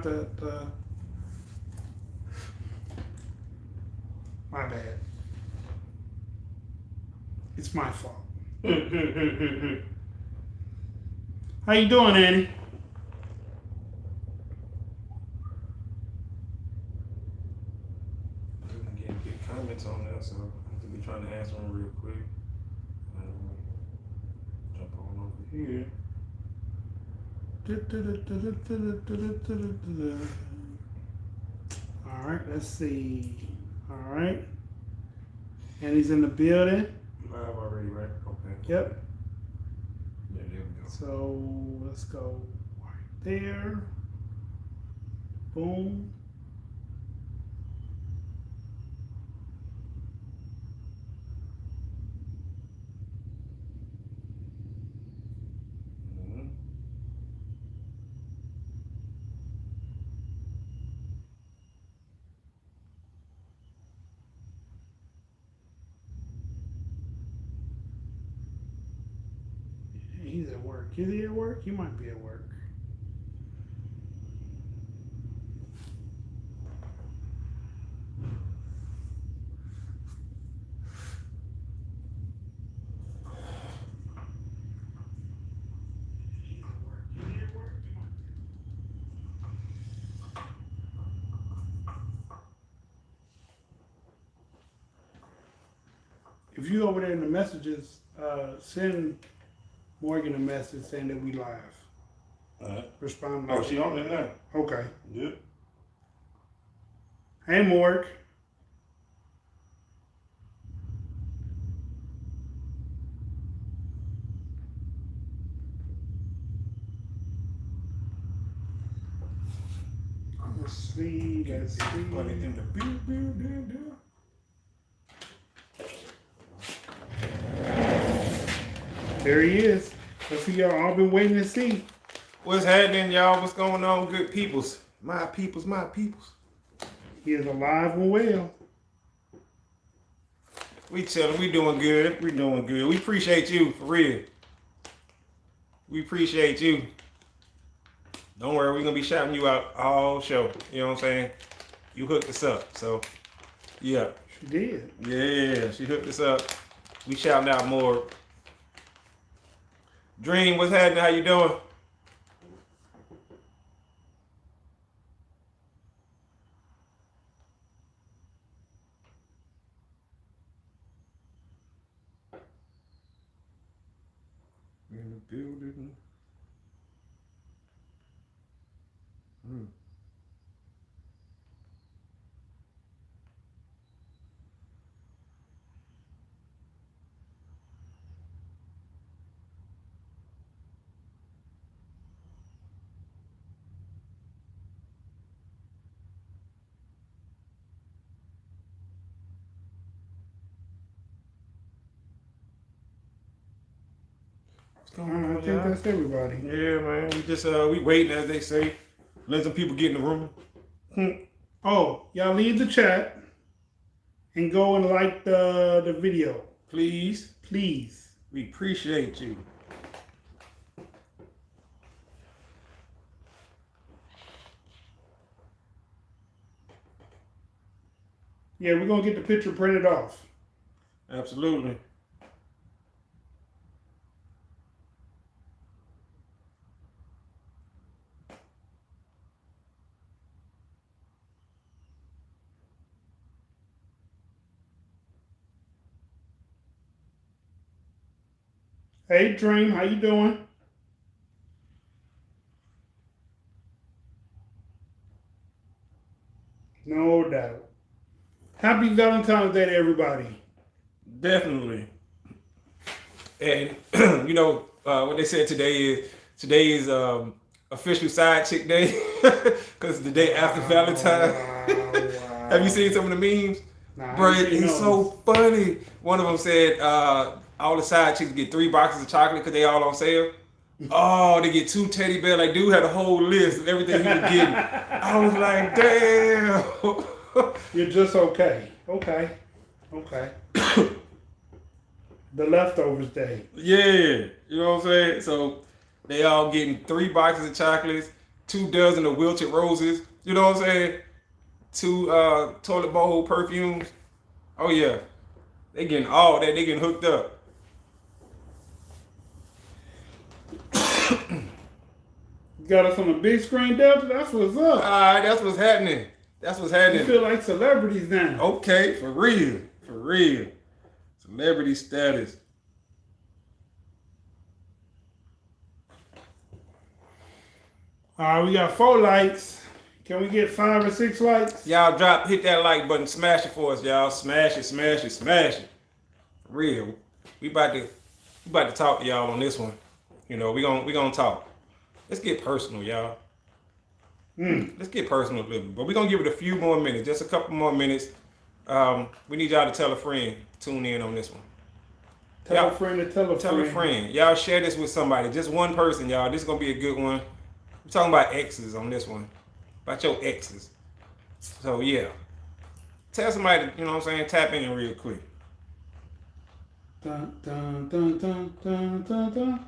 the my bad. It's my fault. How you doing, Annie? Couldn't get good comments on that, so I'll be trying to answer them real quick. Jump on over here. All right, let's see. All right. And he's in the building. Live already, right? Okay. Yep. Yeah, there we go. So let's go right there. Boom. Mm-hmm. He's at work. Is he at work? He might be at work. If you over there in the messages, send Morgan a message saying that we live. Respond. Oh, she on there now? Okay. Yep. Hey, Morg. Let's see. Let's see. Everybody in the building. There he is. That's who y'all all been waiting to see. What's happening, y'all? What's going on, good peoples? My peoples, my peoples. He is alive and well. We chilling. We doing good. We doing good. We appreciate you, for real. We appreciate you. Don't worry, we're going to be shouting you out all show. You know what I'm saying? You hooked us up. So, yeah. She did. Yeah, she hooked us up. We shouting out more. Dream, what's happening? How you doing? In the building. What's going on, I think that's everybody. Yeah, man. We just we waiting, as they say. Let some people get in the room. Oh, y'all leave the chat and go and like the video. Please. Please. We appreciate you. Yeah, we're going to get the picture printed off. Absolutely. Hey, Dream, how you doing? No doubt. Happy Valentine's Day to everybody. Definitely. And you know what they said today is official side chick day because it's the day after Valentine. Wow. Have you seen some of the memes? Nah, Bro, I ain't seen it's those. so funny. One of them said all the side chicks get 3 boxes of chocolate because they all on sale. Oh, they get 2 teddy bears. Like, dude had a whole list of everything he was getting. I was like, damn. You're just okay. Okay. The leftovers day. Yeah, you know what I'm saying? So they all getting 3 boxes of chocolates, 2 dozen of wilted roses. You know what I'm saying? 2 toilet bowl perfumes. Oh yeah, they getting all that. They getting hooked up. Got us on a big screen, Delta. That's what's up. That's what's happening. That's what's happening. You feel like celebrities now. Okay, for real. For real. Celebrity status. All right, we got 4 likes. Can we get 5 or 6 likes? Y'all hit that like button, smash it for us, y'all. Smash it, smash it, smash it. For real. We about to talk to y'all on this one. You know, we gonna talk. Let's get personal, y'all. Let's get personal a little bit. But we're gonna give it a few more minutes, just a couple more minutes. We need y'all to tell a friend, tune in on this one. Tell a friend to tell a friend. Tell a friend. Y'all share this with somebody. Just one person, y'all. This is gonna be a good one. We're talking about exes on this one. About your exes. So yeah. Tell somebody, you know what I'm saying, tap in real quick. Dun, dun, dun, dun, dun, dun, dun.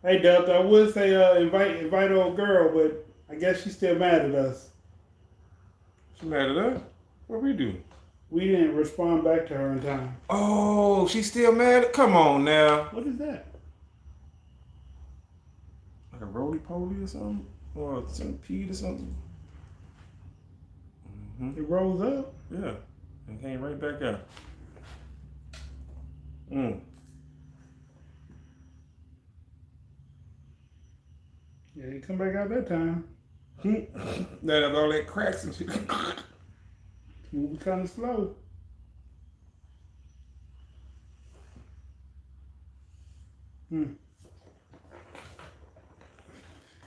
Hey Delta, I would say invite old girl, but I guess she's still mad at us. She mad at us? What we do? We didn't respond back to her in time. Oh, she's still mad? Come on now. What is that? Like a roly-poly or something? Or a centipede or something? Mm-hmm. It rolls up? Yeah. And came right back out. Yeah, it come back out that time. That has all that cracks and shit. Moving kind of slow.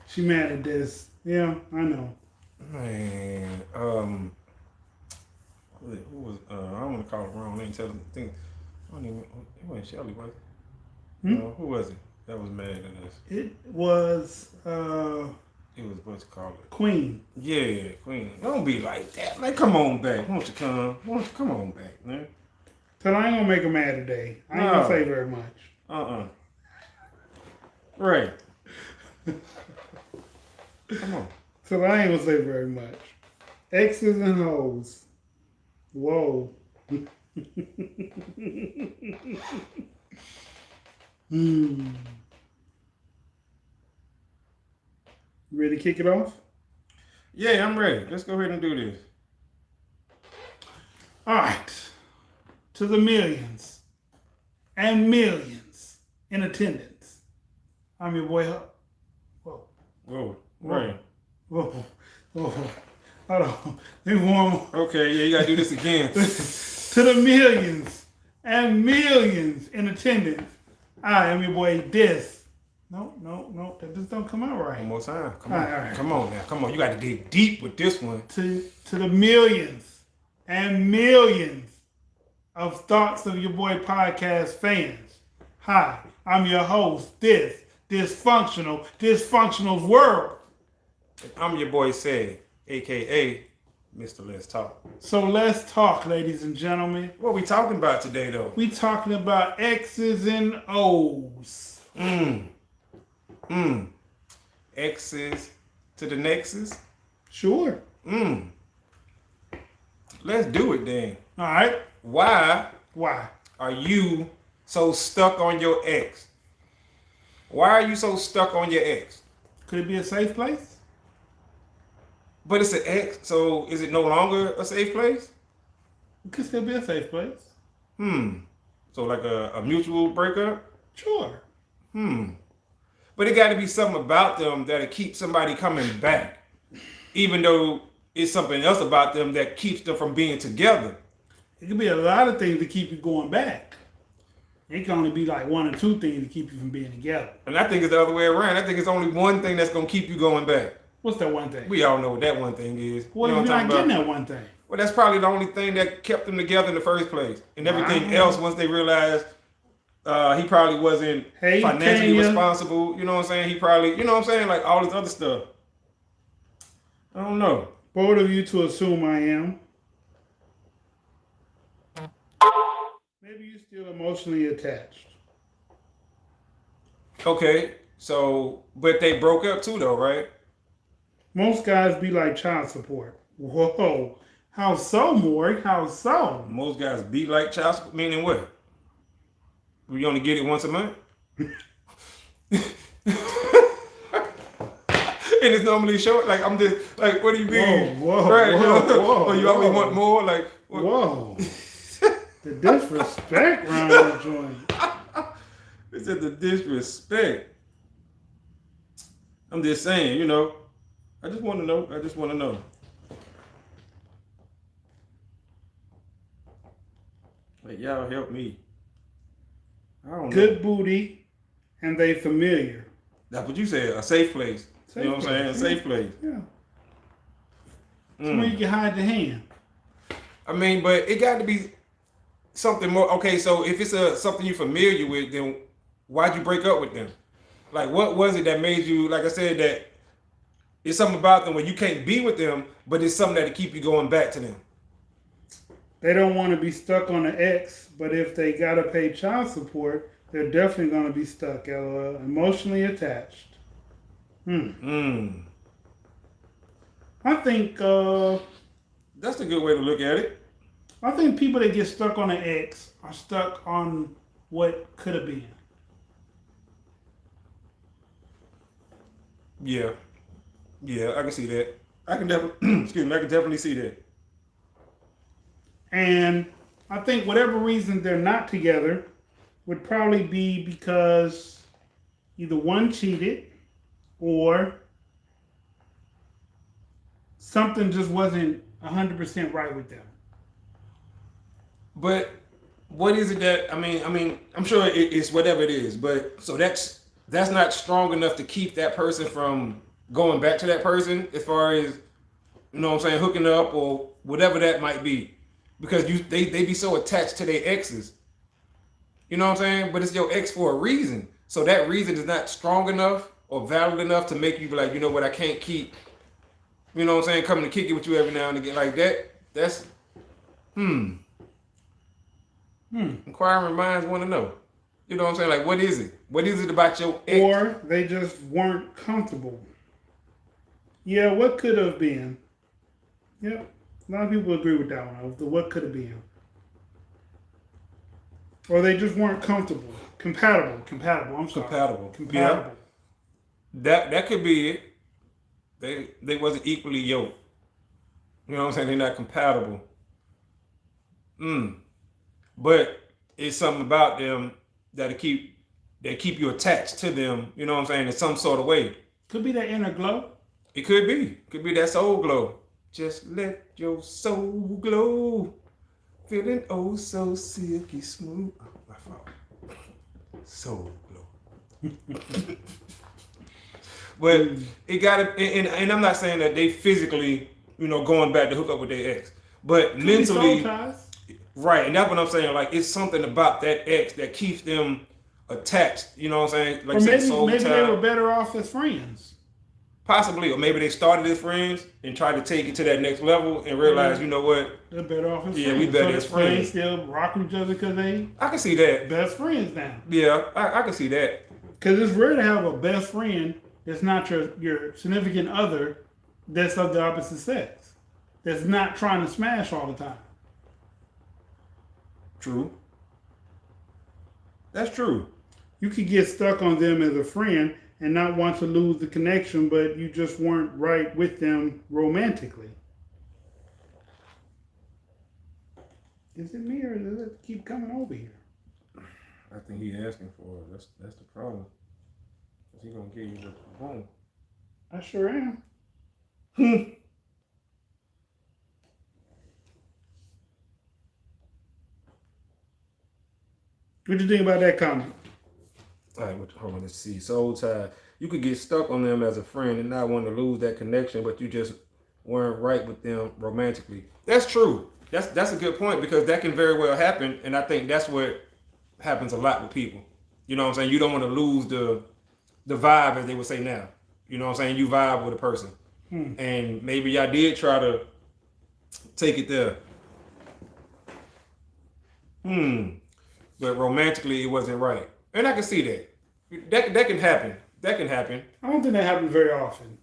She mad at this. Yeah, I know. Man, who was? I don't want to call it wrong name. Tell them things. I don't even. It wasn't Shelly, was it? Who was it that was mad at us? It was. It was what's it called? Queen. Yeah, Queen. Don't be like that, man. Come on back. Won't you come? Come on back, man? So I ain't gonna make her mad today. I ain't gonna say very much. Right. Come on. So I ain't gonna say very much. X's and hoes. Whoa. You ready to kick it off? Yeah, I'm ready. Let's go ahead and do this. All right. To the millions and millions in attendance. I'm your boy. Whoa. Whoa. Right. Whoa. Whoa. Hold on. Let me warm up. Okay, yeah, you gotta do this again. To the millions and millions in attendance. I am your boy Dis. No, that just don't come out right. One more time. Come on. All right. Come on now. Come on. You got to dig deep with this one. To the millions and millions of Thoughts of Your Boy podcast fans. Hi, I'm your host, Dysfunctional's World. I'm your boy Say, a.k.a. Mr. Let's Talk. So let's talk, ladies and gentlemen. What we talking about today, though? We talking about X's and O's. X's to the nexus? Sure. Let's do it then. All right. Why Why? are you so stuck on your ex? Why are you so stuck on your ex? Could it be a safe place? But it's an ex, so is it no longer a safe place? It could still be a safe place. So like a mutual breakup? Sure. But it got to be something about them that'll keep somebody coming back, even though it's something else about them that keeps them from being together. It could be a lot of things to keep you going back. It can only be like 1 or 2 things to keep you from being together. And I think it's the other way around. I think it's only one thing that's going to keep you going back. What's that one thing? We all know what that one thing is. What if you're not getting that one thing? Well, that's probably the only thing that kept them together in the first place. And everything else, once they realized he probably wasn't financially responsible, you know what I'm saying? He probably, you know what I'm saying? Like all this other stuff. I don't know. Bold of you to assume I am. Maybe you're still emotionally attached. Okay, so, but they broke up too though, right? Most guys be like child support. Whoa. How so, Maury? How so? Most guys be like child support, meaning what? We only get it once a month? And it's normally short. Like, I'm just like, what do you mean? Whoa, right? whoa, Or you always want more? Like, what? Whoa. The disrespect around the joint. It's just the disrespect. I'm just saying, I just want to know. I just want to know. Like, y'all help me. I don't know. Good booty, and they familiar. That's what you said. A safe place. Safe you know what I'm saying? A place, safe place. Yeah. Somewhere you can hide the hand. I mean, but it got to be something more. Okay, so if it's something you're familiar with, then why'd you break up with them? Like, what was it that made you, like I said, that it's something about them where you can't be with them, but it's something that'll keep you going back to them? They don't want to be stuck on an ex, but if they got to pay child support, they're definitely going to be stuck, LOL. Emotionally attached. I think That's a good way to look at it. I think people that get stuck on an ex are stuck on what could have been. Yeah, I can see that. I can definitely, excuse me, I can definitely see that. And I think whatever reason they're not together would probably be because either one cheated or something just wasn't 100% right with them. But what is it that I mean, I'm sure it's whatever it is, but so that's not strong enough to keep that person from going back to that person as far as, you know what I'm saying, hooking up or whatever that might be. Because they be so attached to their exes. You know what I'm saying? But it's your ex for a reason. So that reason is not strong enough or valid enough to make you be like, you know what, I can't keep, you know what I'm saying, coming to kick it with you every now and again like that. That's Inquiring minds want to know. You know what I'm saying? Like, what is it? What is it about your ex? Or they just weren't comfortable. Yeah, what could have been? Yep. A lot of people agree with that one, of the what could have been. Or they just weren't comfortable. Compatible. I'm sorry. Compatible. Compatible. Yeah. That could be it. They wasn't equally yoked. You know what I'm saying? They're not compatible. But it's something about them that keep you attached to them, you know what I'm saying, in some sort of way. Could be that inner glow. It could be. Could be that soul glow. Just let your soul glow. Feeling oh so silky smooth. Oh, my fault. Soul glow. But it gotta, and I'm not saying that they physically, going back to hook up with their ex. But Could mentally, be soul ties. right, and that's what I'm saying. Like, it's something about that ex that keeps them attached. You know what I'm saying? Like, Or maybe tie. they were better off as friends. Possibly, or maybe they started as friends and tried to take it to that next level and realized, you know what? They're better off as friends. Yeah, we better as They friends. still rock each other because they I can see that. best friends now. Yeah, I can see that. Because it's rare to have a best friend that's not your significant other that's of the opposite sex. That's not trying to smash all the time. True. That's true. You could get stuck on them as a friend and not want to lose the connection, but you just weren't right with them romantically. Is it me or does it keep coming over here? I think he's asking for it. That's the problem. Cause he gonna give you the home. I sure am. What do you think about that comment? All right, hold on, let's see. Soul tie. You could get stuck on them as a friend and not want to lose that connection, but you just weren't right with them romantically. That's true. That's a good point, because that can very well happen, and I think that's what happens a lot with people. You know what I'm saying? You don't want to lose the vibe, as they would say now. You know what I'm saying? You vibe with a person. And maybe y'all did try to take it there. But romantically, it wasn't right. And I can see that. That can happen. That can happen. I don't think that happens very often.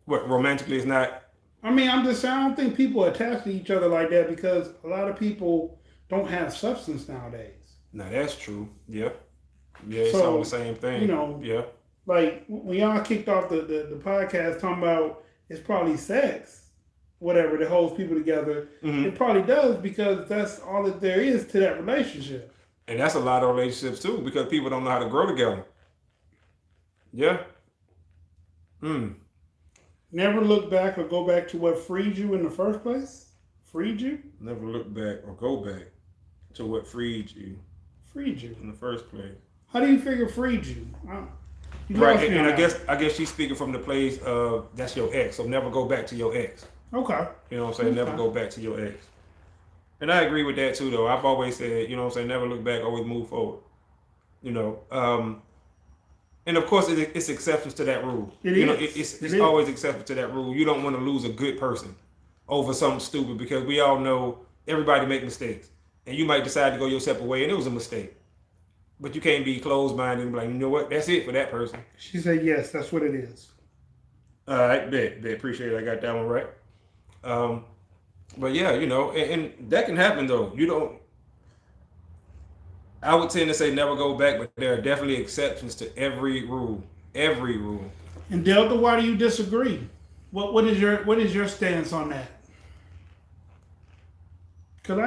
What romantically is not. I mean, I'm just saying, I don't think people attach to each other like that because a lot of people don't have substance nowadays. Now that's true. Yeah. Yeah, it's So, all the same thing. you know, Yeah. like when y'all kicked off the podcast talking about it's probably sex, whatever, that holds people together, it probably does because that's all that there is to that relationship. And that's a lot of relationships too, because people don't know how to grow together. Yeah. Never look back or go back to what freed you in the first place. Freed you? Never look back or go back to what freed you Freed you. in the first place. How do you figure freed you? You Right, lost me and on I that. guess she's speaking from the place of that's your ex, so never go back to your ex. Okay. You know what I'm saying? Never Okay. go back to your ex. And I agree with that too, though. I've always said, you know what I'm saying, never look back, always move forward. You know, and of course it's exceptions to that rule. It you know, is. it's always exceptions to that rule. You don't want to lose a good person over something stupid because we all know everybody make mistakes, and you might decide to go your separate way, and it was a mistake. But you can't be closed-minded and be like, you know what, that's it for that person. She said yes, that's what it is. All right, bet. Appreciate it. I got that one right. But yeah, you know, and that can happen though. You don't. I would tend to say never go back, but there are definitely exceptions to every rule. Every rule. And Delta, why do you disagree? What is your stance on that? Because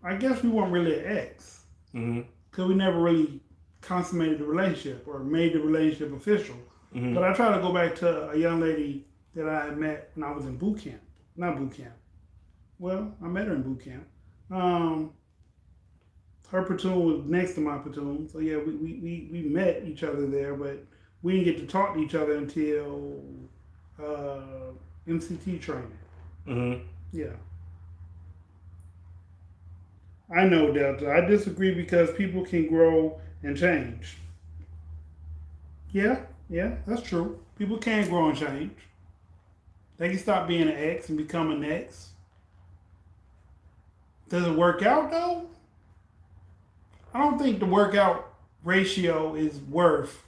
I guess we weren't really an ex. Because we never really consummated the relationship or made the relationship official. But I try to go back to a young lady that I had met when I was in boot camp. Not boot camp. Well, I met her in boot camp. Her platoon was next to my platoon. So yeah, we met each other there, but we didn't get to talk to each other until MCT training. Yeah. I know, Delta. I disagree because people can grow and change. Yeah, that's true. People can grow and change. They can stop being an ex and become an ex. Does it work out though? I don't think the workout ratio is worth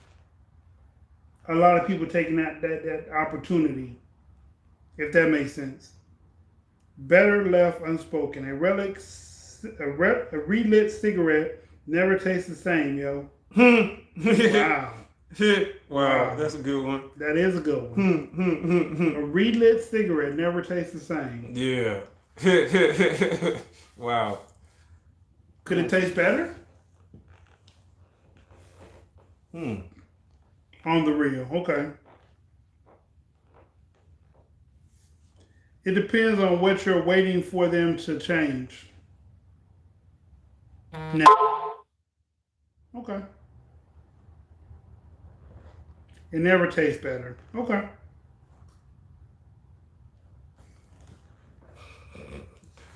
a lot of people taking that opportunity, if that makes sense. Better left unspoken. A relit cigarette never tastes the same, yo. Wow. Wow, that's a good one. That is a good one. A relit cigarette never tastes the same. Yeah. Wow. Could it taste better? On the real, okay. It depends on what you're waiting for them to change. Now. Okay. It never tastes better. Okay.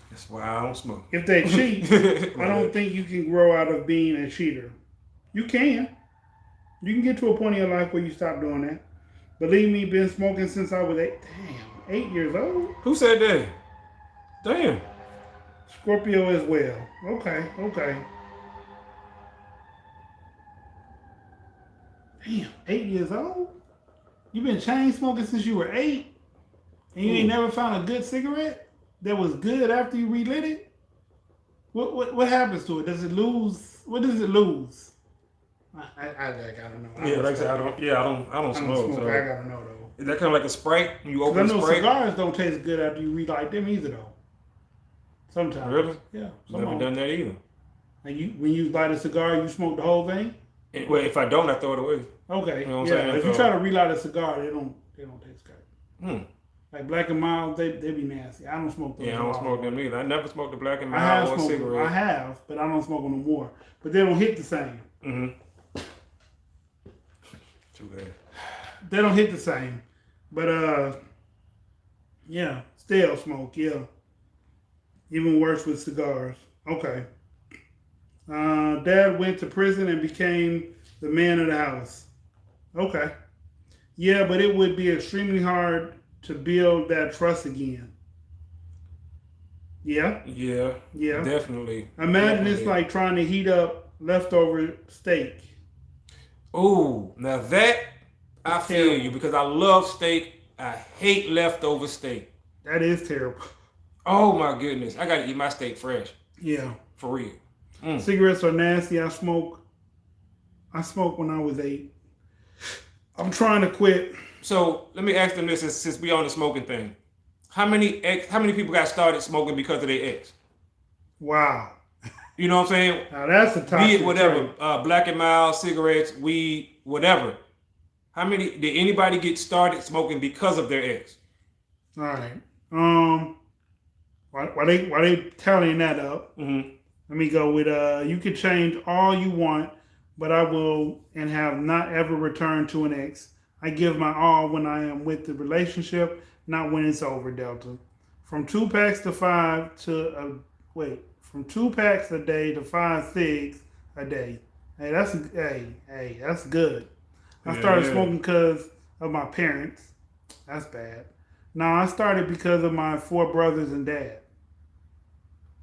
That's why I don't smoke. If they cheat, I don't think you can grow out of being a cheater. You can. You can get to a point in your life where you stop doing that. Believe me, been smoking since I was 8 years old. Who said that? Damn. Scorpio as well. Okay. Damn, 8 years old? You been chain smoking since you were 8? And you ain't never found a good cigarette that was good after you relit it? What happens to it? Does it lose? What does it lose? I don't know. Yeah, like I said, I don't smoke. So. I gotta know though. Is that kind of like a Sprite? You I open a know Sprite? cigars don't taste good after you relight them either though. Sometimes. Really? Yeah. Never done that either. And when you light a cigar, you smoke the whole thing? Well, if I don't, I throw it away. Okay. You know what I'm yeah. saying? If you So- try to relight a cigar, they don't taste good. Hmm. Like Black and Mild, they be nasty. I don't smoke those. Yeah, I don't smoke them either. I never smoked the Black and I have Mild or smoked them. cigarette. I have, but I don't smoke them no more. But they don't hit the same. Too bad. They don't hit the same. But yeah, stale smoke, yeah. Even worse with cigars. Okay. Dad went to prison and became the man of the house. Okay. Yeah, but it would be extremely hard to build that trust again. Yeah. Yeah. Yeah. Definitely. Imagine it's like trying to heat up leftover steak. Ooh, now that I feel Terrible. you because I love steak. I hate leftover steak. That is terrible. Oh my goodness. I gotta eat my steak fresh. Yeah. For real. Cigarettes are nasty. I smoked when I was 8. I'm trying to quit. So let me ask them this since we on the smoking thing. How many people got started smoking because of their ex? Wow. You know what I'm saying? Now that's a toxic Be it whatever, trait. Black and Mild, cigarettes, weed, whatever. How many did anybody get started smoking because of their ex? All right. Why they tallying that up? Mm-hmm. Let me go with you can change all you want, but I will and have not ever returned to an ex. I give my all when I am with the relationship, not when it's over, Delta. From 2 packs to 5 to from 2 packs a day to 5 cigs a day. Hey, that's good. I started smoking because of my parents. That's bad. No, I started because of my 4 brothers and dad.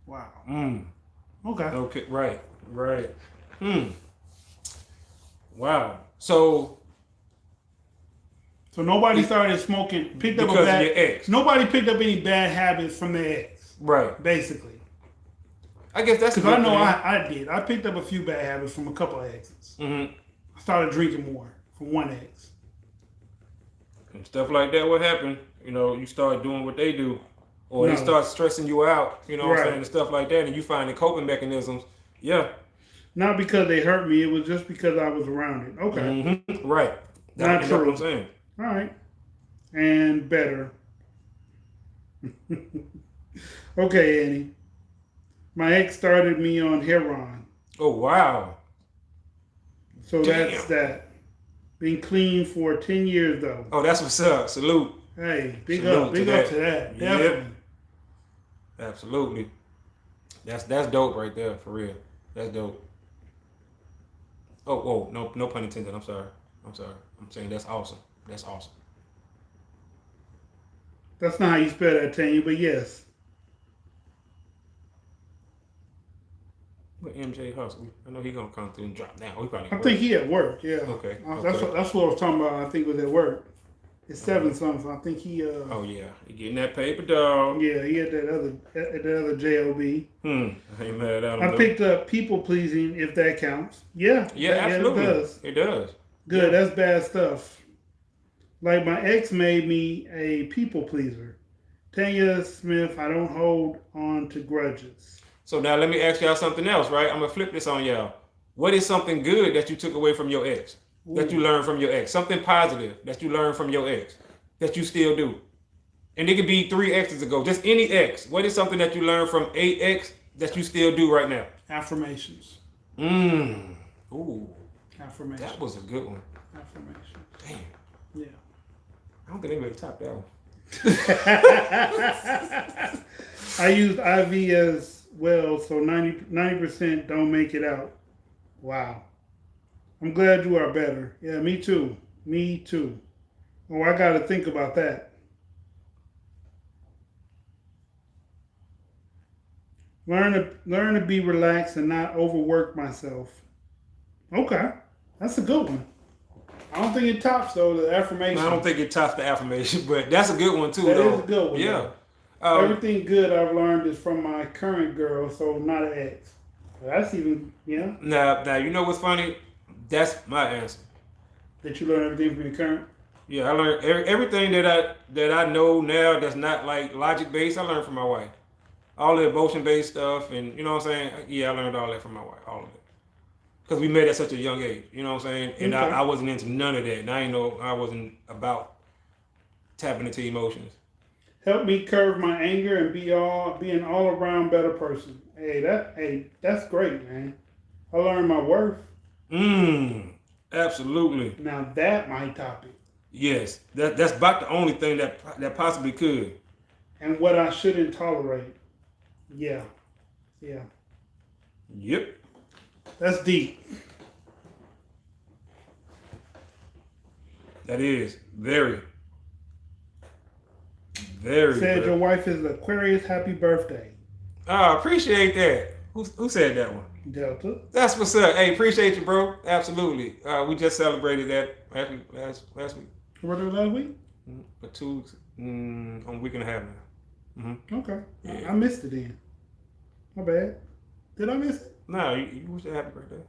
Wow. Okay. Okay. Right. Wow. So nobody started smoking. Picked up because a bad. of your ex. Nobody picked up any bad habits from their ex. Right. Basically. I guess that's because I know I did. I picked up a few bad habits from a couple of exes. Mm-hmm. I started drinking more from one ex. And stuff like that. What happened? You know, you start doing what they do, or they start stressing you out. You know what I'm saying, and stuff like that, and you find the coping mechanisms. Yeah. Not because they hurt me. It was just because I was around it. Okay. Mm-hmm. Right. Not true. What I'm saying. All right. And better. Okay, Annie. My ex started me on heroin. Oh, wow. So that's that. Been clean for 10 years, though. Oh, that's what's up. Salute. Hey, big up to that. Definitely. Yep. Absolutely. That's dope right there, for real. That's dope. Oh, no pun intended. I'm sorry. I'm saying that's awesome. That's awesome. That's not how you spell that, Tanya, but yes. But MJ Hustle, I know he's gonna come through and drop down. I think he at work. Yeah. Okay. That's what I was talking about. I think it was at work. It's 7 something. So I think he. Oh yeah, he getting that paper, dog. Yeah, he had that other job. I ain't mad at him. I picked up people pleasing, if that counts. Yeah. Yeah, absolutely. It does. It does. Good. Yeah. That's bad stuff. Like my ex made me a people pleaser. Tanya Smith, I don't hold on to grudges. So now let me ask y'all something else, right? I'm gonna flip this on y'all. What is something good that you took away from your ex? Ooh. That you learned from your ex? Something positive that you learned from your ex that you still do? And it could be 3 exes ago, just any ex. What is something that you learned from a ex that you still do right now? Affirmations. Ooh. Affirmations. That was a good one. Affirmations. Damn. Yeah. I don't think anybody topped that one. I used IV as well, so 90% don't make it out. Wow. I'm glad you are better. Yeah, me too. Me too. Oh, I got to think about that. Learn to be relaxed and not overwork myself. Okay, that's a good one. I don't think it tops though the affirmation. I don't think it tops the affirmation, but that's a good one too. That though. Is a good one. Yeah. Everything good I've learned is from my current girl, so not an ex. That's even Now you know what's funny? That's my answer. That you learn everything from your current. Yeah, I learned everything that I know now that's not like logic based. I learned from my wife. All the emotion based stuff, and you know what I'm saying. Yeah, I learned all that from my wife. All of it. Because we met at such a young age, you know what I'm saying? And I wasn't into none of that. And I wasn't about tapping into emotions. Help me curb my anger and be an all around better person. That's great, man. I learned my worth. Absolutely. Now that my topic. Yes, that's about the only thing that possibly could. And what I shouldn't tolerate. Yeah. Yep. That's deep. That is very, very. Said your wife is Aquarius. Happy birthday. I appreciate that. Who said that one? Delta. That's what's up. Hey, appreciate you, bro. Absolutely. We just celebrated that last week. What was last week? For 2 weeks, on a week and a half now. Okay. Yeah. I missed it then. My bad. Did I miss it? No, you wish you a happy birthday.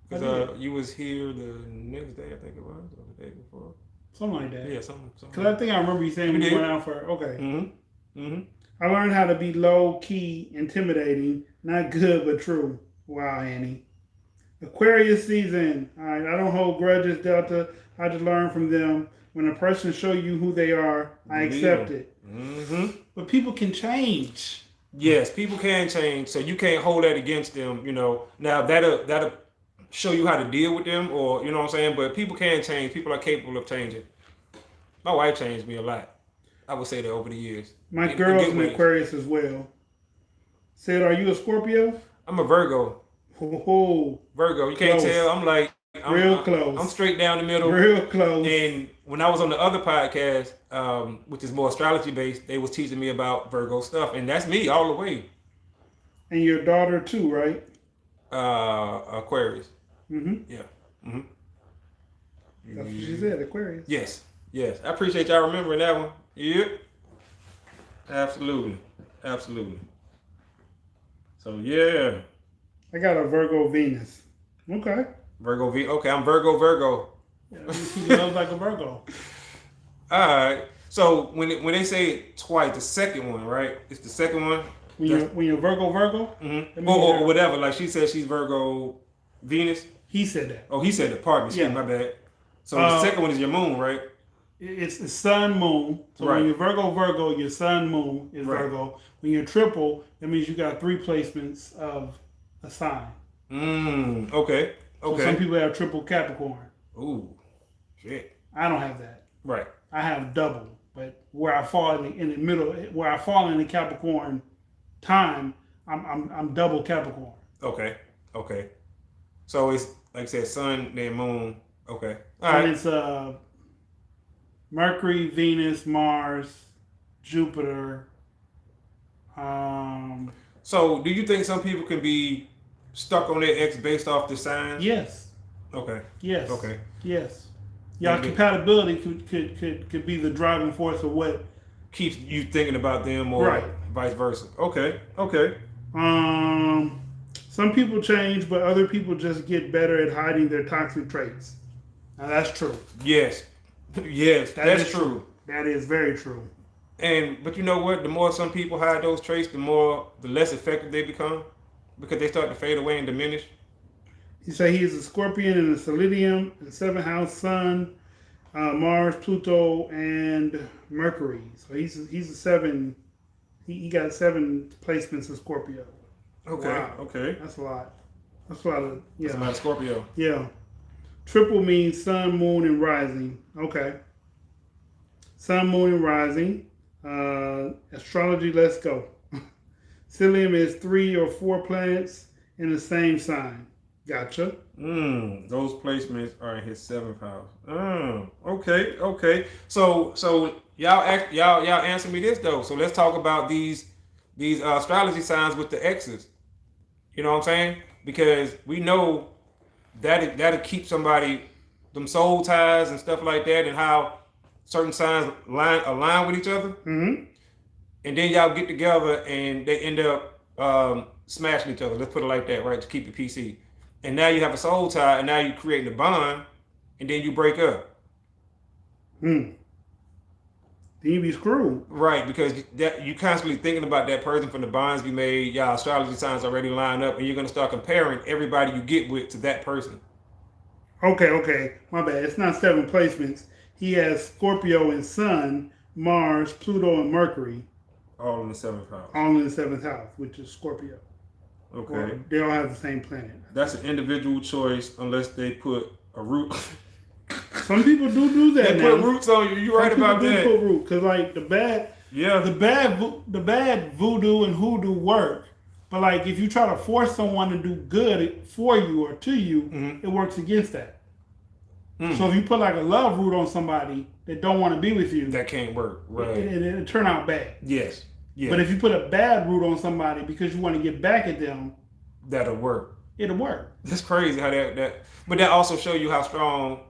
Because you was here the next day, I think it was, or the day before. Something like that. Yeah, something. Because I think I remember you saying we went out for, okay. I learned how to be low-key, intimidating, not good but true. Wow, Annie. Aquarius season. All right, I don't hold grudges, Delta. I just learn from them. When a person show you who they are, I accept it. But people can change. Yes, people can change, so you can't hold that against them. Now that'll show you how to deal with them, or you know what I'm saying. But people can change. People are capable of changing. My wife changed me a lot. I would say that over the years. My girl's an Aquarius as well. Said, "Are you a Scorpio?" I'm a Virgo. Oh, Virgo. You can't tell. I'm real close. I'm straight down the middle. Real close. And when I was on the other podcast, which is more astrology based, they was teaching me about Virgo stuff, and that's me all the way. And your daughter too, right? Aquarius. Yeah. That's what she said, Aquarius. Yes. I appreciate y'all remembering that one. Yep. Absolutely. So yeah. I got a Virgo Venus. Okay. Virgo V. Okay, I'm Virgo. Yeah, she looks like a Virgo. All right. So when they say it twice, the second one, right? It's the second one. When you're Virgo. Or whatever. Like she said, she's Virgo Venus. He said that. Oh, he said that. Pardon me. Excuse me, my bad. So the second one is your moon, right? It's the sun, moon. So when you're Virgo, your sun, moon is Virgo. When you're triple, that means you got 3 placements of a sign. Okay. So some people have triple Capricorn. Ooh, shit. I don't have that. Right. I have double, but where I fall in the middle, where I fall in the Capricorn time, I'm double Capricorn. Okay. So it's like I said, sun, then moon. Okay. All right. And it's Mercury, Venus, Mars, Jupiter. So do you think some people can be stuck on their ex based off the signs? Yes. Okay. Yes. Okay. Yes. Y'all compatibility could be the driving force of what keeps you thinking about them, or vice versa. Okay. Some people change, but other people just get better at hiding their toxic traits. Now that's true. Yes, that's true. That is very true. But you know what? The more some people hide those traits, the less effective they become, because they start to fade away and diminish. He said he is a Scorpion and a Solidum, and 7th house Sun, Mars, Pluto, and Mercury. So he's a 7. He got 7 placements of Scorpio. Okay. Wow. Okay. That's a lot. That's a lot of That's a lot of Scorpio. Yeah. Triple means sun, moon, and rising. Okay. Sun, moon, and rising. Astrology, let's go. Stellium is 3 or 4 planets in the same sign. Gotcha. Those placements are in his 7th house. Okay. So y'all answer me this though. So let's talk about these astrology signs with the X's. You know what I'm saying? Because we know that'll keep somebody, them soul ties and stuff like that, and how certain signs align with each other. And then y'all get together and they end up smashing each other. Let's put it like that, right? To keep it PC. And now you have a soul tie, and now you're creating a bond, and then you break up. Then you be screwed. Right, because you constantly thinking about that person from the bonds you made. Y'all astrology signs already line up, and you're going to start comparing everybody you get with to that person. Okay. My bad. It's not 7 placements. He has Scorpio and Sun, Mars, Pluto, and Mercury. All in the 7th house. All in the 7th house, which is Scorpio. Okay. Or they all have the same planet. That's an individual choice unless they put a root. Some people do that. They put roots on you. You're right about that. Put root, because like the bad voodoo and hoodoo work. But like if you try to force someone to do good for you or to you, it works against that. So if you put like a love root on somebody that don't want to be with you, that can't work. Right. It'll turn out bad. Yes. Yeah. But if you put a bad root on somebody because you want to get back at them, that'll work. It'll work. That's crazy how that. But that also show you how strong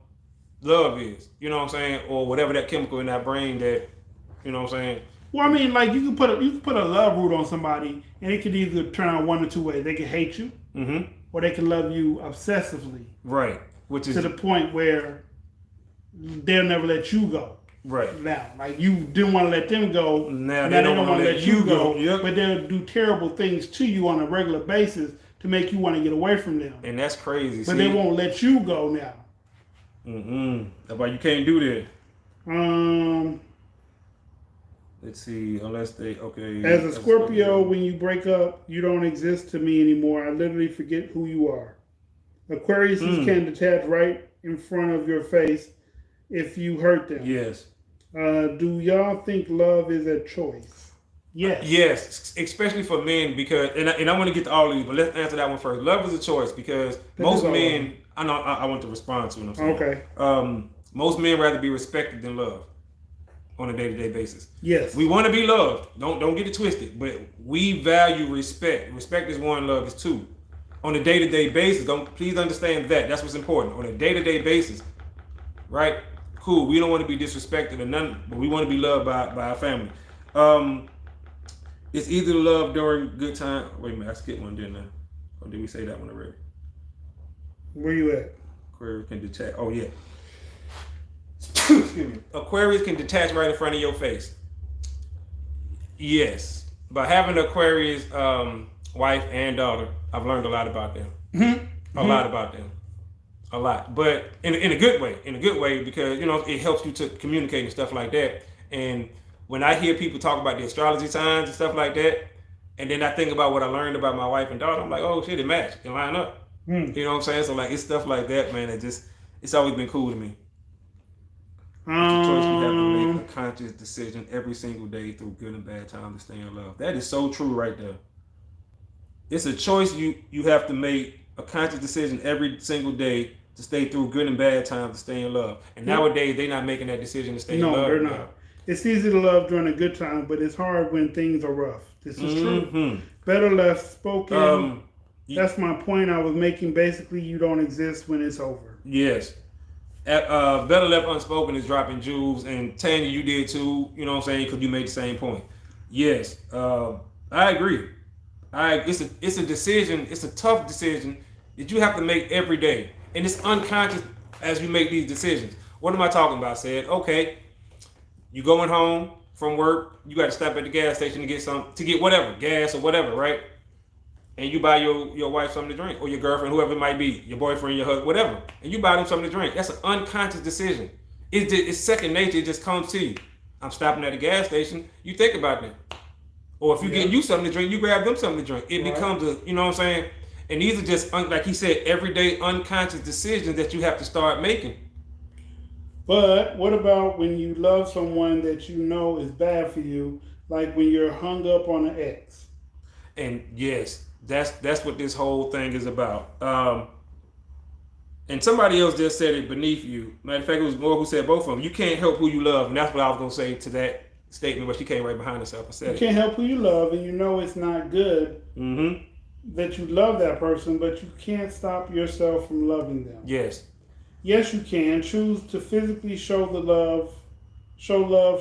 love is. You know what I'm saying? Or whatever that chemical in that brain that, you know what I'm saying? Well, I mean, like you can put a love root on somebody, and it could either turn out one or two ways. They can hate you, or they can love you obsessively, right? Which is to the point where they'll never let you go. Right now, like you didn't want to let them go. Now they don't want to let you go. Yep. But they'll do terrible things to you on a regular basis to make you want to get away from them. And that's crazy. But they won't let you go now. That's why you can't do that. Let's see, unless they, okay. As a Scorpio, when you break up, you don't exist to me anymore. I literally forget who you are. Aquarius can detach right in front of your face if you hurt them. Yes. Do y'all think love is a choice? Yes. Yes, especially for men, because, and I want to get to all of these, but let's answer that one first. Love is a choice because most men, I know I want to respond to what I'm saying. Okay. Most men rather be respected than loved on a day-to-day basis. Yes. We want to be loved. Don't get it twisted. But we value respect. Respect is one, love is two. On a day-to-day basis, please understand that. That's what's important. On a day-to-day basis, right? Cool. We don't want to be disrespected or none, but we want to be loved by our family. It's either love during good time. Wait a minute, I skipped one, didn't I? Or did we say that one already? Where you at? Aquarius can detach. Oh yeah. Excuse me. Aquarius can detach right in front of your face. Yes. By having an Aquarius wife and daughter, I've learned a lot about them. A lot about them. A lot. But in a good way. In a good way because, you know, it helps you to communicate and stuff like that. And when I hear people talk about the astrology signs and stuff like that, and then I think about what I learned about my wife and daughter, I'm like, oh shit, it matched. It line up. You know what I'm saying? So like it's stuff like that, man, it's always been cool to me. It's a choice you have to make a conscious decision every single day through good and bad times to stay in love. That is so true right there. It's a choice you have to make a conscious decision every single day to stay through good and bad times to stay in love. And nowadays they're not making that decision to stay in love. No, they're not. It's easy to love during a good time, but it's hard when things are rough. This is true. Better left spoken. That's my point I was making. Basically, you don't exist when it's over. Yes. Better Left Unspoken is dropping jewels, and Tanya, you did too, you know what I'm saying, because you made the same point. Yes, I agree. It's a decision, it's a tough decision that you have to make every day, and it's unconscious as you make these decisions. What am I talking about? I said, okay, you going home from work, you got to stop at the gas station to get whatever, gas or whatever, right? And you buy your wife something to drink, or your girlfriend, whoever it might be, your boyfriend, your husband, whatever, and you buy them something to drink. That's an unconscious decision. It's second nature. It just comes to you. I'm stopping at the gas station. You think about that. Or if you get you something to drink, you grab them something to drink. It becomes a, you know what I'm saying? And these are just, like he said, everyday unconscious decisions that you have to start making. But what about when you love someone that you know is bad for you, like when you're hung up on an ex? And yes, that's what this whole thing is about. And somebody else just said it beneath you. Matter of fact, it was more who said both of them. You can't help who you love, and that's what I was gonna say to that statement, but she came right behind herself and said you can't help who you love, and you know it's not good that you love that person, but you can't stop yourself from loving them. Yes. Yes, you can choose to physically show love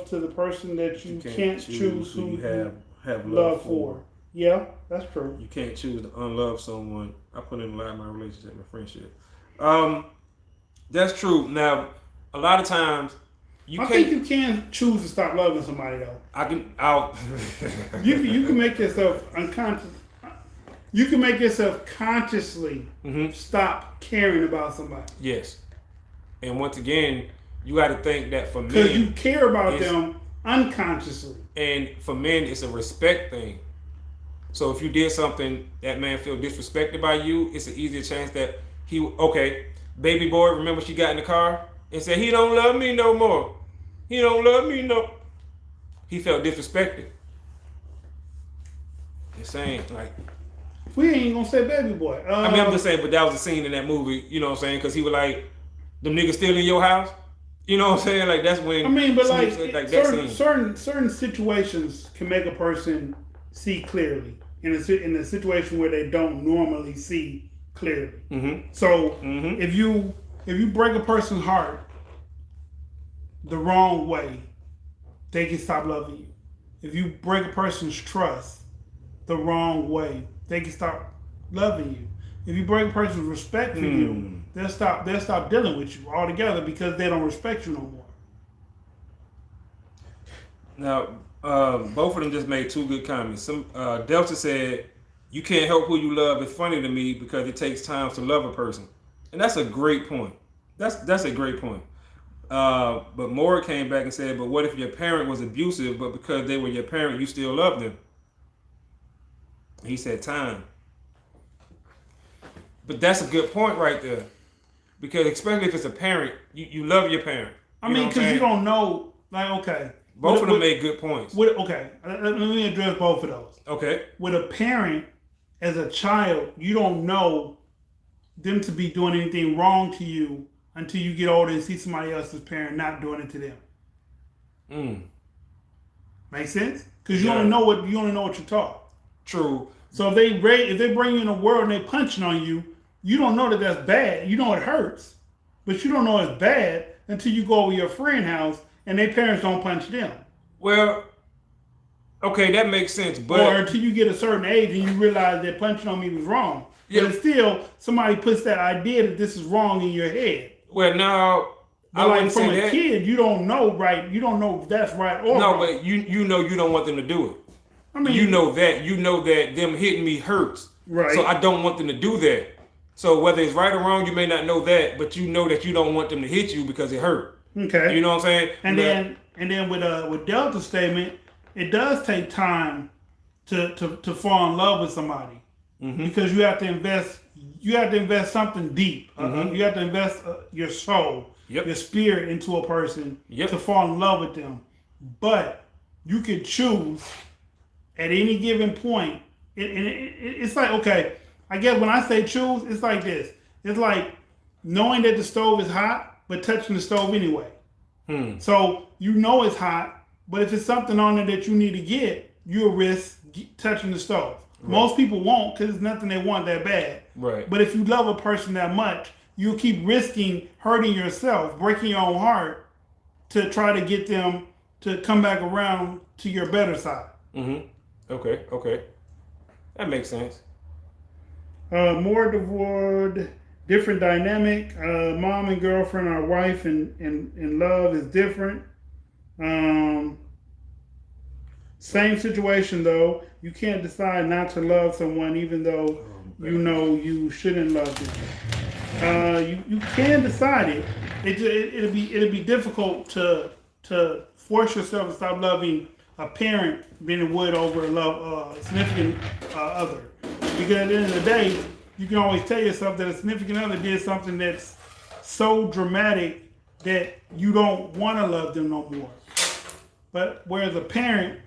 to the person that you can't choose who you have love for. Yeah, that's true. You can't choose to unlove someone. I put in a lot of my relationship and friendship. That's true. Now, a lot of times I think you can choose to stop loving somebody though. You can make yourself unconscious. You can make yourself consciously stop caring about somebody. Yes. And once again, you got to think that for men, because you care about them unconsciously. And for men, it's a respect thing. So if you did something that man feel disrespected by you, it's an easier chance that baby boy, remember she got in the car and said, he don't love me no more. He don't love me no. He felt disrespected. Insane, like. We ain't gonna say baby boy. I'm just saying, but that was a scene in that movie, you know what I'm saying? Because he was like, them niggas still in your house? You know what I'm saying? Like, that's when. Certain situations can make a person see clearly in a situation where they don't normally see clearly. So if you break a person's heart the wrong way, they can stop loving you. If you break a person's trust the wrong way, they can stop loving you. If you break a person's respect for you, they'll stop dealing with you altogether because they don't respect you no more. Now, both of them just made two good comments. Delta said, "You can't help who you love." It's funny to me because it takes time to love a person, and that's a great point. That's a great point. But Moore came back and said, "But what if your parent was abusive, but because they were your parent, you still loved them?" He said, "Time." But that's a good point right there, because especially if it's a parent, you love your parent. I mean, because you don't know, like, okay. Both of them made good points. Okay, let me address both of those. Okay. With a parent, as a child, you don't know them to be doing anything wrong to you until you get older and see somebody else's parent not doing it to them. Make sense? Because you only know what you're taught. True. So if they bring you in the world and they punching on you, you don't know that that's bad. You know it hurts, but you don't know it's bad until you go over your friend's house and their parents don't punch them. Well, okay, that makes sense. But or until you get a certain age and you realize that punching on me was wrong. Yeah. But still, somebody puts that idea that this is wrong in your head. Well, now, but like from a kid, you don't know, right? You don't know if that's right or wrong. No, but you know you don't want them to do it. I mean, you know that them hitting me hurts. Right. So I don't want them to do that. So whether it's right or wrong, you may not know that, but you know that you don't want them to hit you because it hurt. Okay. You know what I'm saying? And then with Delta's statement, it does take time to fall in love with somebody, because you have to invest. You have to invest something deep. You have to invest your soul, your spirit into a person to fall in love with them. But you can choose at any given point. It's like, okay, I guess when I say choose, it's like this. It's like knowing that the stove is hot, but touching the stove anyway. So you know it's hot, but if it's something on there that you need to get, you'll risk touching the stove. Right. Most people won't because it's nothing they want that bad. Right. But if you love a person that much, you'll keep risking hurting yourself, breaking your own heart to try to get them to come back around to your better side. Okay. That makes sense. More divorced, different dynamic. Mom and girlfriend or wife and love is different. Same situation though. You can't decide not to love someone even though you know you shouldn't love them. You can decide it. It'll be difficult to force yourself to stop loving a parent than it would over a significant other. Because at the end of the day, you can always tell yourself that a significant other did something that's so dramatic that you don't want to love them no more. But whereas a parent,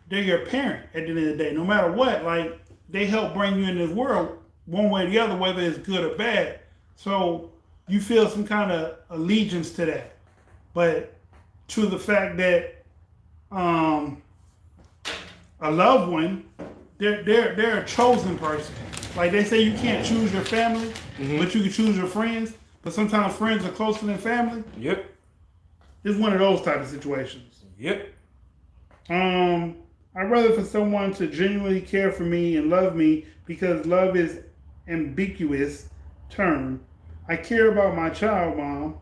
they're your parent at the end of the day. No matter what, like, they help bring you in this world one way or the other, whether it's good or bad. So you feel some kind of allegiance to that. But to the fact that a loved one, they're a chosen person. Like they say, you can't choose your family, but you can choose your friends. But sometimes friends are closer than family. Yep. It's one of those type of situations. Yep. I'd rather for someone to genuinely care for me and love me, because love is ambiguous term. I care about my child, Mom.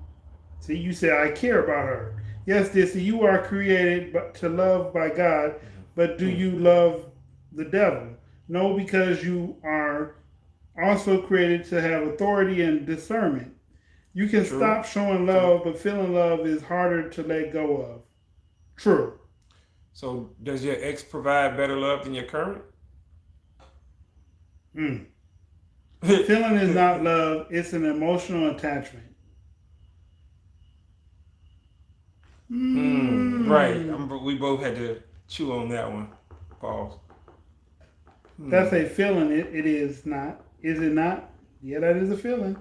See, you said I care about her. Yes, Dissy, you are created to love by God, but do you love the devil? No, because you are also created to have authority and discernment. You can stop showing love, but feeling love is harder to let go of. True. So does your ex provide better love than your current? Feeling is not love, it's an emotional attachment. Right. We both had to chew on that one. Pause. That's a feeling. It is not. Is it not? Yeah, that is a feeling.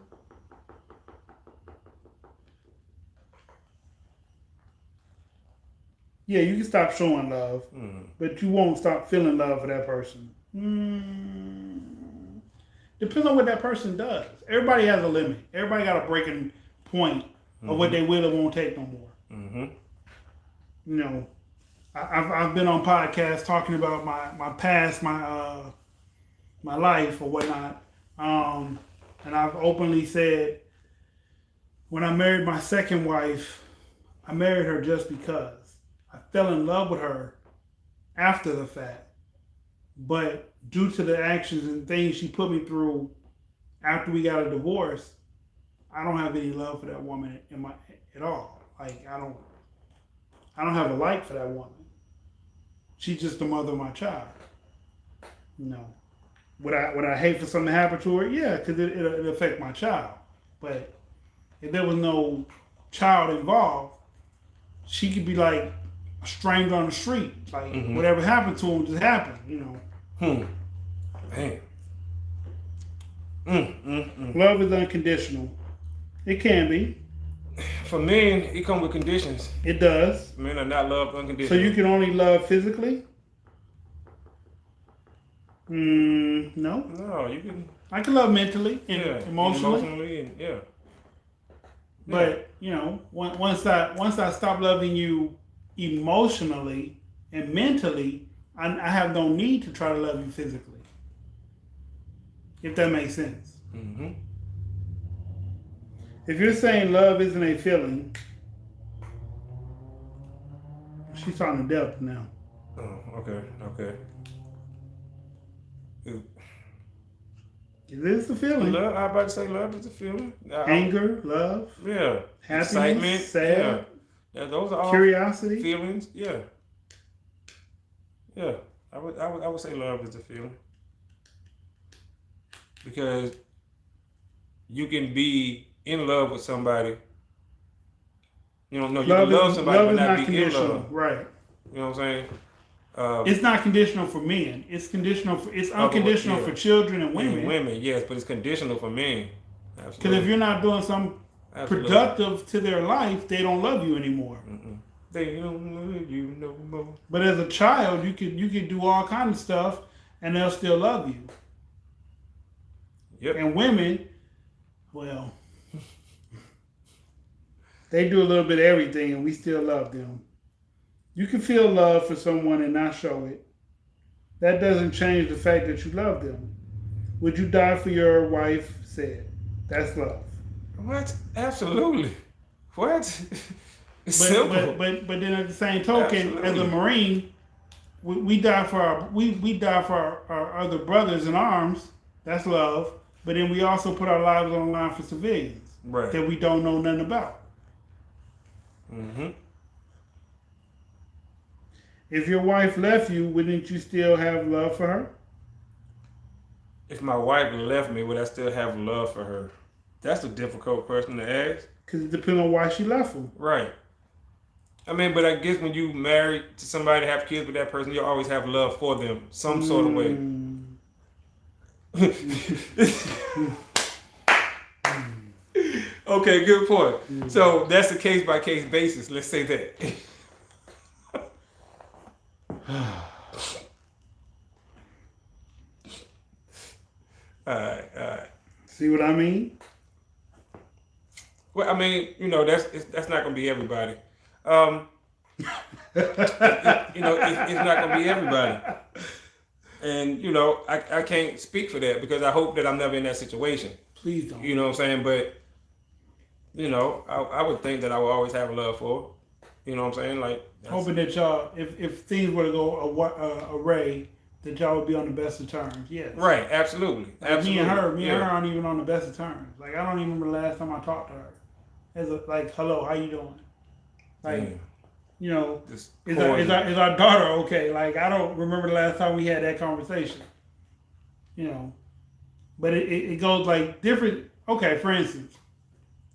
Yeah, you can stop showing love, but you won't stop feeling love for that person. Depends on what that person does. Everybody has a limit. Everybody got a breaking point of what they will or won't take no more. Mm-hmm. You know, I've been on podcasts talking about my past, my life or whatnot, and I've openly said when I married my second wife, I married her just because I fell in love with her after the fact, but due to the actions and things she put me through after we got a divorce, I don't have any love for that woman at all. Like I don't have a like for that woman. She's just the mother of my child. You know, would I hate for something to happen to her? Yeah, because it'll affect my child. But if there was no child involved, she could be like a stranger on the street. Like whatever happened to him just happened. You know. Man. Love is unconditional. It can be. For men, it comes with conditions. It does. Men are not loved unconditionally. So you can only love physically? No. No, you can. I can love mentally and emotionally. Emotionally, and yeah. But you know, once I stop loving you emotionally and mentally, I have no need to try to love you physically. If that makes sense. Mm-hmm. If you're saying love isn't a feeling, she's talking to depth now. Oh, okay. It is a feeling. Love, I'm about to say love is a feeling. Anger, love, yeah, happiness, excitement, sad, yeah. Those are all curiosity, feelings. Yeah. I would say love is a feeling because you can be in love with somebody. You know, no, you can love somebody but not be in love. Right. You know what I'm saying? It's not conditional for men. It's unconditional for children and women. Women, yes, but it's conditional for men. Because if you're not doing something productive to their life, they don't love you anymore. Mm-mm. They don't love you no more. But as a child, you could do all kinds of stuff, and they'll still love you. Yep. And women, well, they do a little bit of everything, and we still love them. You can feel love for someone and not show it. That doesn't change the fact that you love them. Would you die for your wife? Said. That's love. What? Absolutely. What? It's but, simple. But then at the same token, as a Marine, we die for our other brothers in arms. That's love. But then we also put our lives on the line for civilians that we don't know nothing about. Mm-hmm. If your wife left you, wouldn't you still have love for her? If my wife left me, would I still have love for her? That's a difficult question to ask. Because it depends on why she left him. Right. I mean, but I guess when you married to somebody, have kids with that person, you always have love for them, some sort of way. Okay, good point. So that's a case-by-case basis. Let's say that. All right. See what I mean? Well, I mean, you know, that's not gonna be everybody. It's not gonna be everybody. And you know, I can't speak for that because I hope that I'm never in that situation. Please don't. You know what I'm saying? But you know, I would think that I would always have love for her. You know what I'm saying? Like hoping that y'all, if things were to go array, that y'all would be on the best of terms. Yes. Right. Absolutely. Like absolutely. Me and her aren't even on the best of terms. Like I don't even remember the last time I talked to her. Like, hello, how you doing? Like, you know, is our daughter okay? Like I don't remember the last time we had that conversation. You know, but it goes like different. Okay, for instance,